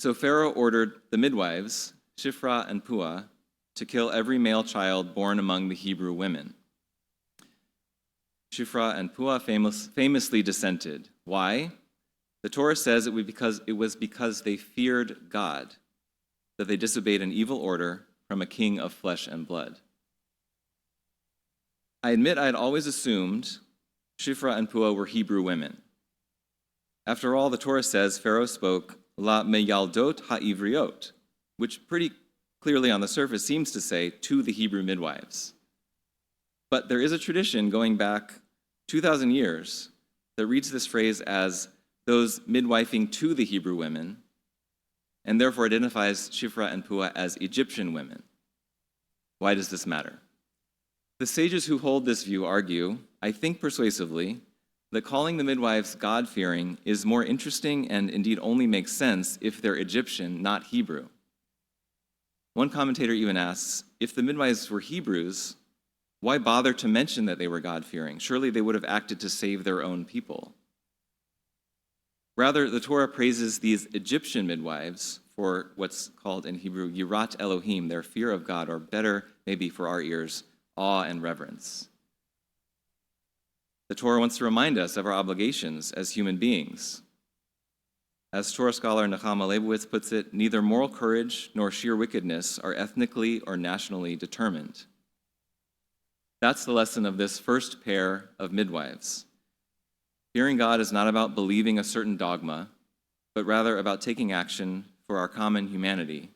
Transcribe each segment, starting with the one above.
So Pharaoh ordered the midwives, Shiphrah and Puah, to kill every male child born among the Hebrew women. Shiphrah and Puah famously dissented. Why? The Torah says it was because they feared God, that they disobeyed an evil order from a king of flesh and blood. I admit I had always assumed Shiphrah and Puah were Hebrew women. After all, the Torah says Pharaoh spoke la meyaldot ha'ivriot, which pretty clearly on the surface seems to say to the Hebrew midwives. But there is a tradition going back 2,000 years that reads this phrase as those midwifing to the Hebrew women, and therefore identifies Shiphrah and Puah as Egyptian women. Why does this matter? The sages who hold this view argue, I think persuasively, that calling the midwives God-fearing is more interesting and indeed only makes sense if they're Egyptian, not Hebrew. One commentator even asks, if the midwives were Hebrews, why bother to mention that they were God-fearing? Surely they would have acted to save their own people. Rather, the Torah praises these Egyptian midwives for what's called in Hebrew yirat Elohim, their fear of God, or better, maybe for our ears, awe and reverence. The Torah wants to remind us of our obligations as human beings. As Torah scholar Nechama Leibowitz puts it, neither moral courage nor sheer wickedness are ethnically or nationally determined. That's the lesson of this first pair of midwives. Fearing God is not about believing a certain dogma, but rather about taking action for our common humanity,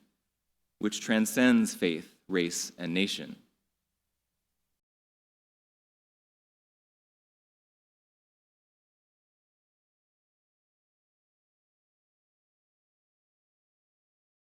which transcends faith, race, and nation.